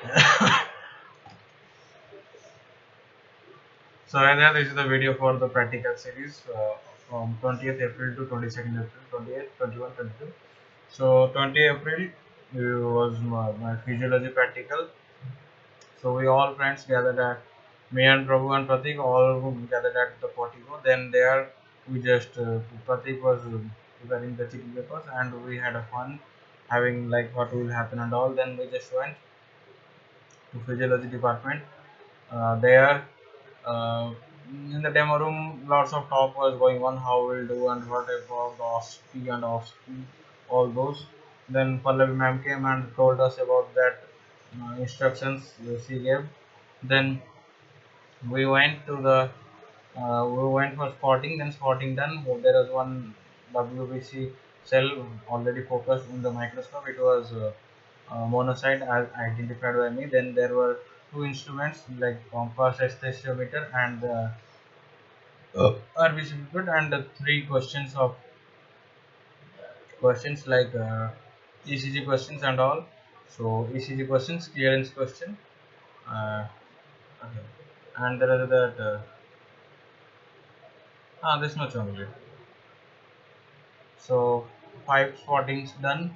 So right now this is the video for the practical series from 20th April to 22nd April, 28th, 21, 22. So 20th April was my physiology practical. So we all friends gathered at me and Prabhu and Pratik all gathered at the portico. Then there we just Pratik was preparing the chicken papers and we had a fun having like what will happen and all. Then we just went to physiology department. There in the demo room, lots of talk was going on how we'll do and what about OSPI and OSPI, all those. Then Pallavi ma'am came and told us about that instructions she gave. Then we went to the we went for spotting. Then spotting done, there was one WBC cell already focused in the microscope. It was monocyte as identified by me. Then there were two instruments like compass, aesthesiometer, and RBC method, and three questions like ECG questions and all. So ECG questions, clearance question, uh, okay. And there are that this much only. So five spottings done,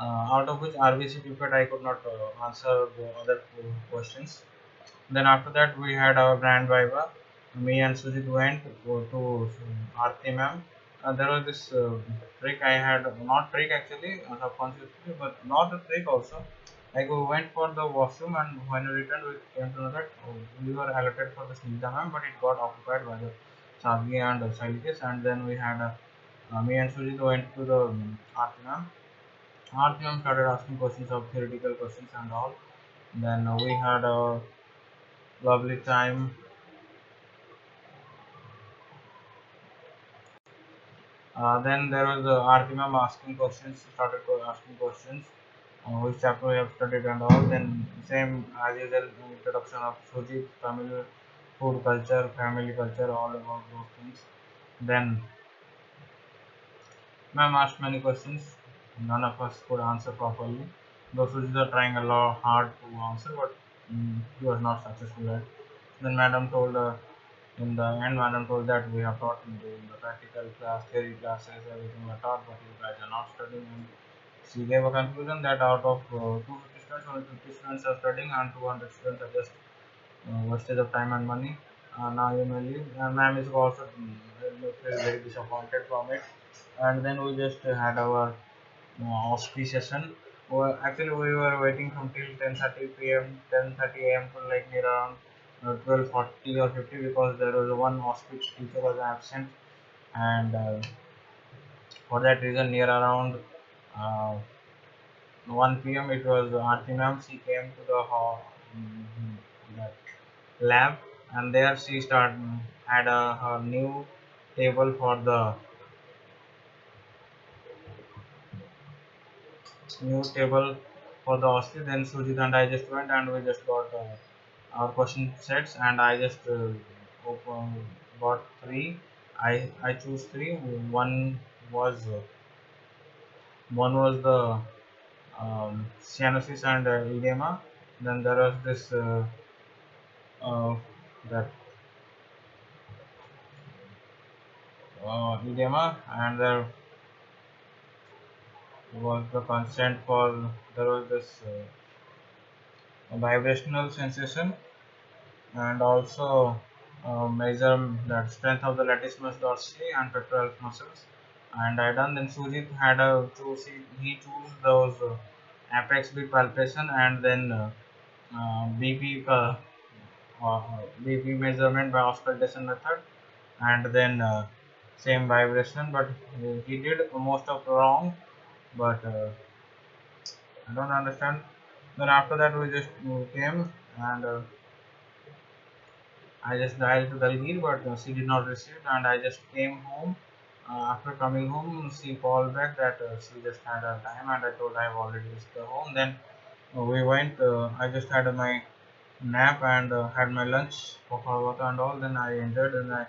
out of which RBC pipette I could not answer the other questions. Then after that we had our grand viva. Me and Sujit went to Aarti ma'am. There was this trick I had, not trick actually, subconsciously, but not a trick also. Like we went for the washroom and when we returned we came to know that we were allotted for the Snigdha ma'am, but it got occupied by the Sadhvi and Sailikis, and then we had me and Sujit went to the Aarti ma'am. Aarti ma'am started asking questions of theoretical questions and all. Then we had a lovely time. Then there was Aarti ma'am asking questions, started asking questions, which chapter we have studied and all. Then same as usual introduction of Sujit, Tamil food culture, family culture, all about those things. Then ma'am asked many questions, none of us could answer properly. Though Sujit are trying a lot hard to answer, but he was not successful at. Then madam told in the end, madam told that we have taught in the practical class, theory classes, everything we taught, but you guys are not studying. And she gave a conclusion that out of 250 students, only 50 students are studying and 200 students are just wastage of time and money. Now you may leave. And ma'am is also very disappointed from it. And then we just had our OSPI session. Well, actually, we were waiting from till 10:30 p.m., 10:30 a.m. to like near around 12:40 or 50 because there was one OSPI teacher was absent, and for that reason, near around uh, 1 p.m. it was Aarti ma'am. She came to the hall, that lab, and there she had her new table for the new table for the OSCE. Then Sujit and I just went and we just got our question sets, and I just got three. I choose three. Was uh, one was the cyanosis and edema. Then there was this uh, that edema, and there was the constant for there was this vibrational sensation, and also measure the strength of the latissimus dorsi and pectoralis muscles. And I done. Then Sujit had a choose. He chose those apex beat palpation and then BP BP measurement by auscultation method, and then same vibration. But he did most of wrong. But I don't understand. Then after that we just came and. I just dialed to Dalgir, but she did not receive, and I just came home. After coming home, she called back that she just had a time, and I told I have already reached the home. Then we went. I just had my nap and had my lunch, papavata and all. Then I enjoyed, and I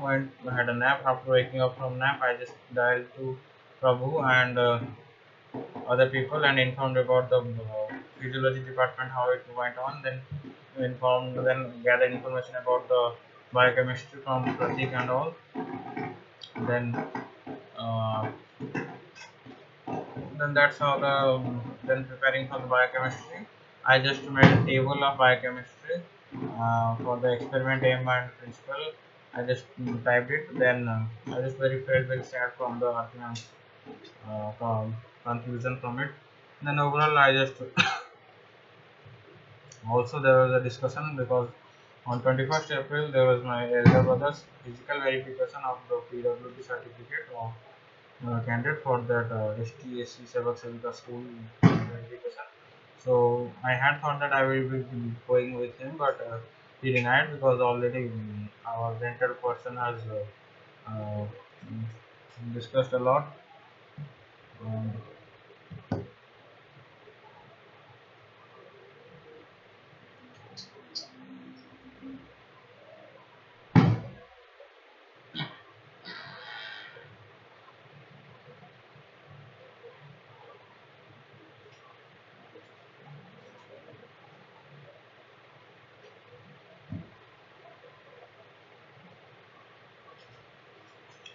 went had a nap. After waking up from nap, I just dialed to Prabhu and other people and informed about the physiology department how it went on. Then gathered information about the biochemistry from Pratik and all. Then uh, then that's how then preparing for the biochemistry. I just made a table of biochemistry for the experiment aim and principle. I just typed it. Then I just felt very sad from the arguments, from conclusion from it. Then overall, I just also there was a discussion because on 21st April there was my elder brother's physical verification of the PWD certificate of candidate for that STSC Sevak Sevika school verification. So I had thought that I will be going with him, but he denied because already our rented person has discussed a lot. Um,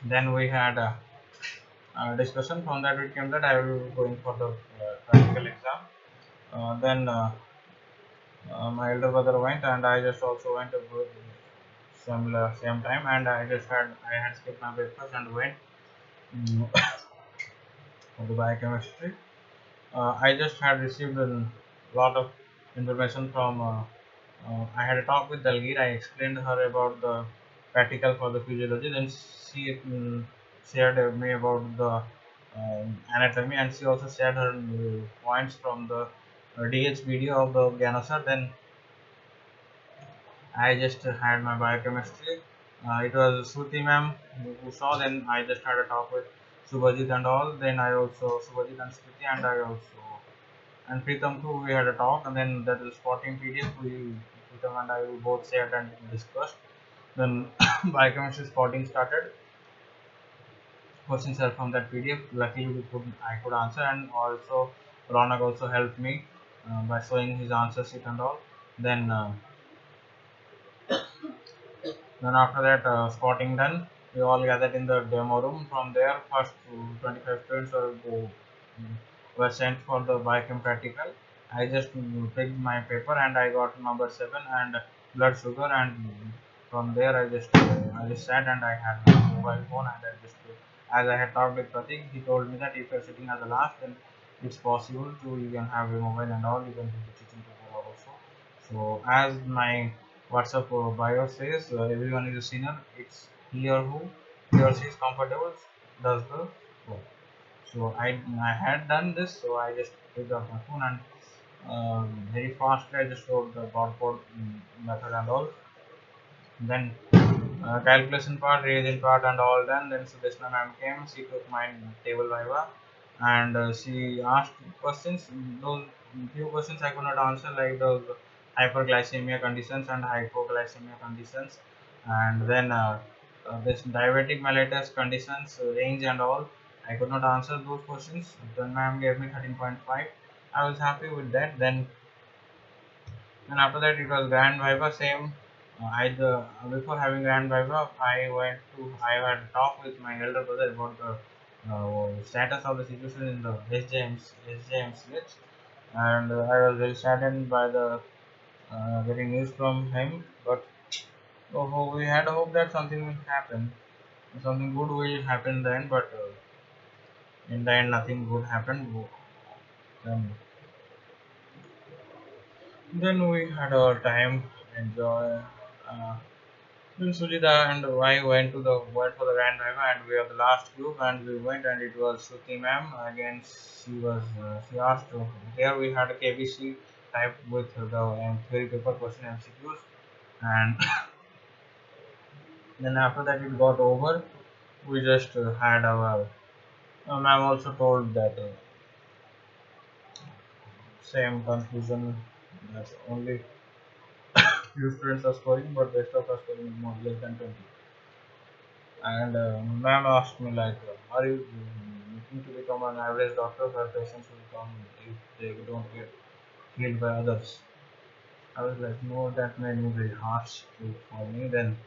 then we had a discussion. From that it came that I will be going for the practical exam. Then my elder brother went, and I just also went to same time, and I had skipped my breakfast and went mm, for the biochemistry. I just had received a lot of information from. I had a talk with Dalgir. I explained her about the practical for the physiology. Then she shared me about the anatomy, and she also shared her points from the DH video of the Gyanosar. Then I just had my biochemistry. It was Shruti ma'am who saw. Then I just had a talk with Subhajit and all. Then I also Subhajit and Shruti, and I also and Pritam too. We had a talk, and then that is spotting PDF. Pritam and I we both shared and discussed. Then biochemistry spotting started. Questions are from that PDF. Luckily, I could answer, and also Ronak also helped me by showing his answer sheet and all. Then Then after that spotting done, we all gathered in the demo room. From there, first 25 students were sent for the biochem practical. I just picked my paper and I got number 7 and blood sugar, and from there I just sat and I had my mobile phone, and I just as I had talked with Pratik, he told me that if you're sitting at the last, then it's possible to you can have a mobile and all, you can do the teaching paper also. So as my WhatsApp bio says, everyone is a sinner. It's he or she is comfortable does the work. So I had done this, so I just picked up my phone and very fastly I just wrote the barcode method and all. Then calculation part, reagent part, and all done. Then Sudeshna ma'am came. She took my table viva, and she asked questions. Those few questions I could not answer, like those hyperglycemia conditions and hypoglycemia conditions, and then this diabetic mellitus conditions range and all. I could not answer those questions. Then ma'am gave me 13.5. I was happy with that. Then after that it was Grand Viva same. Before having Grand Viva, I had talked with my elder brother about the status of the situation in the SJM switch, and I was very saddened by the getting news from him. But we had hope that something will happen, something good will happen in the end. But in the end, nothing good happened. Then, then we had our time, enjoy. Uh, Sujita and I went for the Grand Driver, and we are the last group, and we went, and it was Shruti ma'am again. She asked here we had a KBC type with the theory paper question MCQs, and then after that it got over. We just had our ma'am also told that same conclusion that only few students are scoring, but rest of us scoring more less than 20. And ma'am asked me like, are you looking to become an average doctor where patients will come if they don't get? killed by others. I was like, no, that made me very harsh for me. Then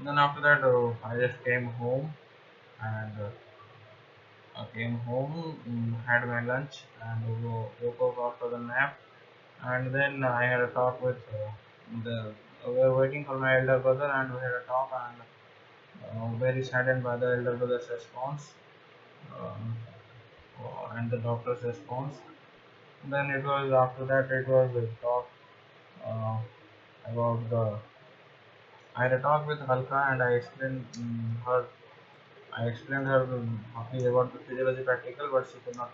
after that, I just came home and I came home, had my lunch, and woke up after the nap. And then I had a talk with the. We were waiting for my elder brother, and we had a talk, and very saddened by the elder brother's response um, and the doctor's response. Then it was after that it was a talk uh, about the. I had a talk with Halka, and I explained her. I explained her about the physiology practical, but she could not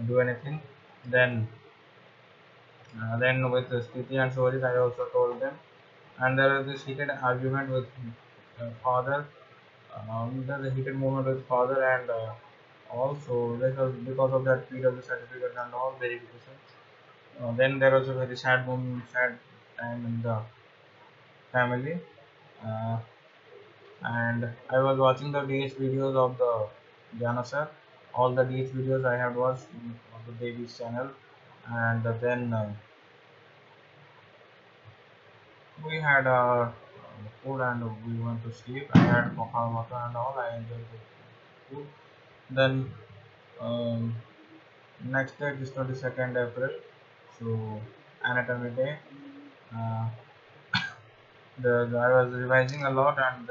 do anything. Then, then with Stiti and Shorit, I also told them, and there was this heated argument with father. There's a heated moment with father, and also because of that PW certificate and all verification. Then there was a very sad moment, sad time in the family, uh, and I was watching the DH videos of the Jana sir. All the DH videos I had watched on the baby's channel, and then we had food and we went to sleep. I had poha maka and all. I enjoyed the food. Then um, next day is 22nd April, so anatomy day. Uh, I was revising a lot, and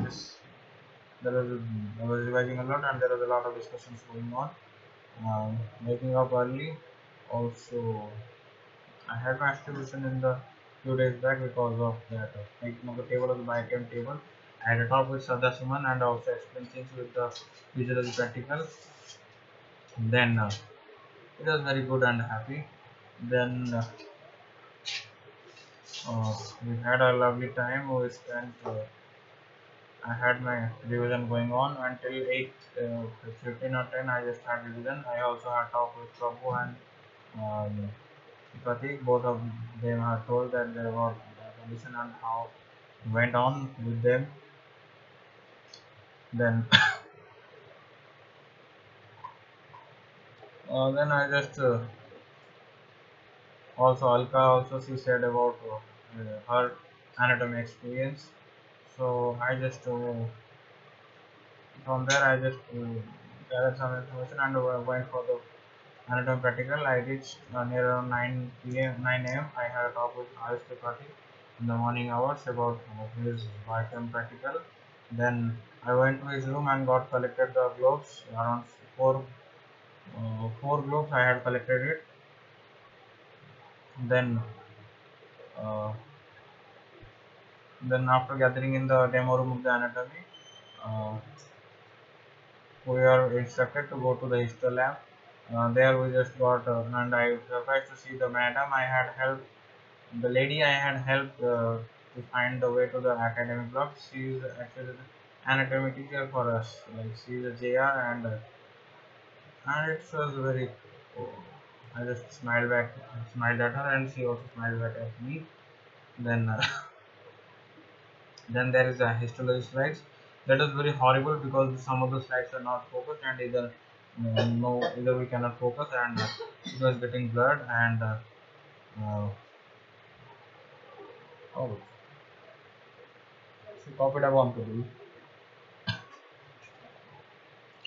this there was I was revising a lot, and there was a lot of discussions going on. Waking up early. Also, I had my distribution in the few days back because of that making of the table of the biochem table. I had a talk with Sada Suman and also explained things with the physiology practical. Then it was very good and happy. Then we had a lovely time. We spent. I had my revision going on until 8, 15 or 10. I just had revision. I also had talk with Prabhu and um, Pratik. Both of them have told that they were the condition and how it went on with them. Then then I just also Alka also she said about her anatomy experience. So I just from there I just gathered some information and went for the anatomy practical. I reached near around 9 p.m. 9 a.m. I had a talk with Arish Tripathi in the morning hours about his biochem practical. Then I went to his room and got collected the globes around four globes. I had collected it. Then uh, then after gathering in the demo room of the anatomy, uh, we are instructed to go to the histo lab. There we just got and I was surprised to see the madam I had helped. The lady I had helped to find the way to the academic block. She is actually the anatomy teacher for us. Like she is a JR, and it was very. Oh, I just smiled at her, and she also smiled back at me. Then then there is a histology slides. That is very horrible because some of the slides are not focused, and either we cannot focus, and it was getting blurred, and uh, oh, she copied a bomb to do.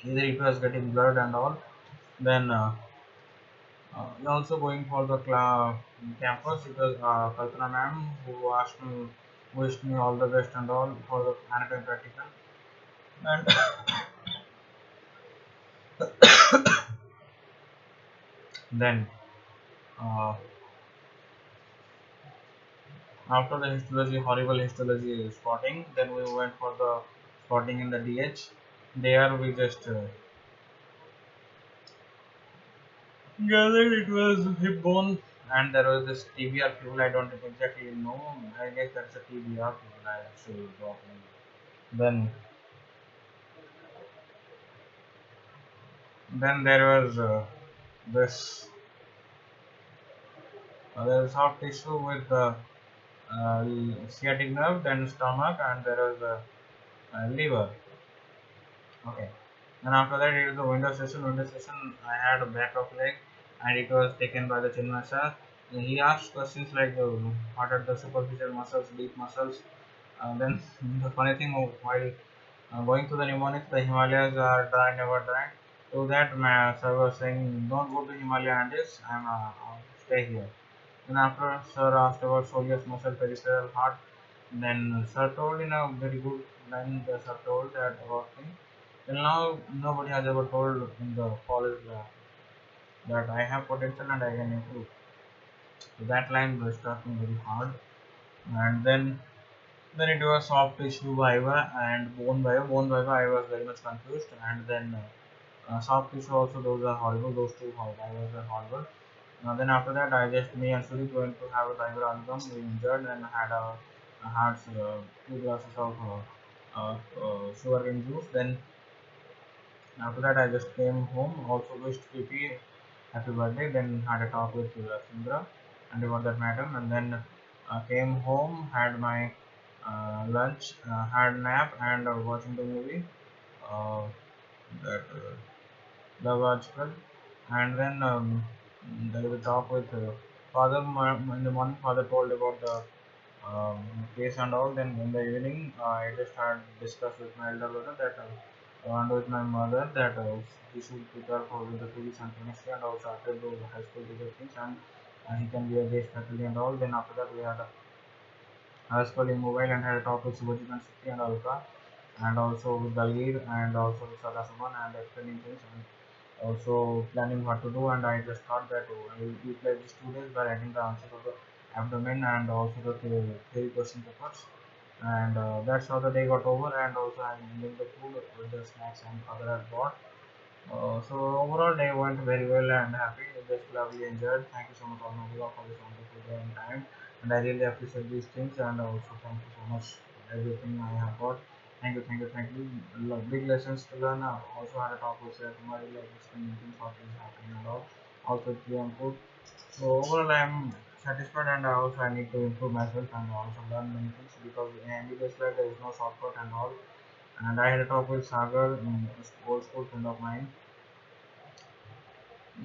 Either it was getting blurred and all. Then also going for the campus, it was Kalpana ma'am who wished me all the best and all for the anatomy practical. And then uh, after the histology, horrible histology spotting, then we went for the spotting in the DH. There we just gathered it was hip bone, and there was this TBR fuel. I don't exactly know. I guess that's a TBR fuel. I actually got. Then there was this there is soft tissue with the uh, sciatic nerve, then stomach, and there was a liver. Okay. And after that, it is the window session. Window session, I had a back of leg. and it was taken by the Chinmay sir. He asked questions like what are the superficial muscles, deep muscles. Then the funny thing while going to the mnemonics, the Himalayas are dry, never dry. So that my sir was saying, don't go to Himalaya and this, I'll stay here. Then after sir asked about soleus muscle, peripheral heart, then sir told in a very good line, the sir told that about thing. Till now, nobody has ever told in the college that I have potential and I can improve. So that line was struck me very hard. And then it was soft tissue viva and bone viva. Bone viva I was very much confused. And then soft tissue also, those are horrible. Those two vivas are horrible. Then after that, I just me and Sudip went to have a diver album. We enjoyed and had two glasses of sugarcane juice. Then after that, I just came home. Also wished PP happy birthday. Then had a talk with Sindra and about that madam. And then came home, had my lunch, had nap, and watching the movie. Uh, that Love Archibald. And then there was a talk with father in the morning. Father told about the case and all. Then in the evening, I just had discussed with my elder brother that and with my mother that he should prepare for the physics and chemistry and also after those high school teacher things and he can be a guest faculty and all. Then after that, we had a high school in mobile and had a talk with Subhajit and Shruti and Alka and also with Dalgir and also with Sadasuman and explaining things and also planning what to do. And I just thought that I will utilize these 2 days by writing the answers of the abdomen and also the theory question papers. And that's how the day got over. And also I'm ending the food with the snacks and other had bought. So overall day went very well and happy. Just lovely enjoyed. Thank you so much Almighty God for this wonderful day and time. And I really appreciate these things and also thank you so much for everything I have got. Thank you, thank you, thank you. Big lessons to learn. Also had a talk with Sir Kumari like explaining things what is happening and all. Also three and food. So overall I'm satisfied and also I need to improve myself and also learn many things because in MBBS life there is no shortcut and all. And I had a talk with Sagar, old school friend of mine.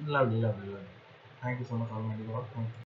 Lovely, lovely, lovely. Thank you so much, Almighty God. Thank you.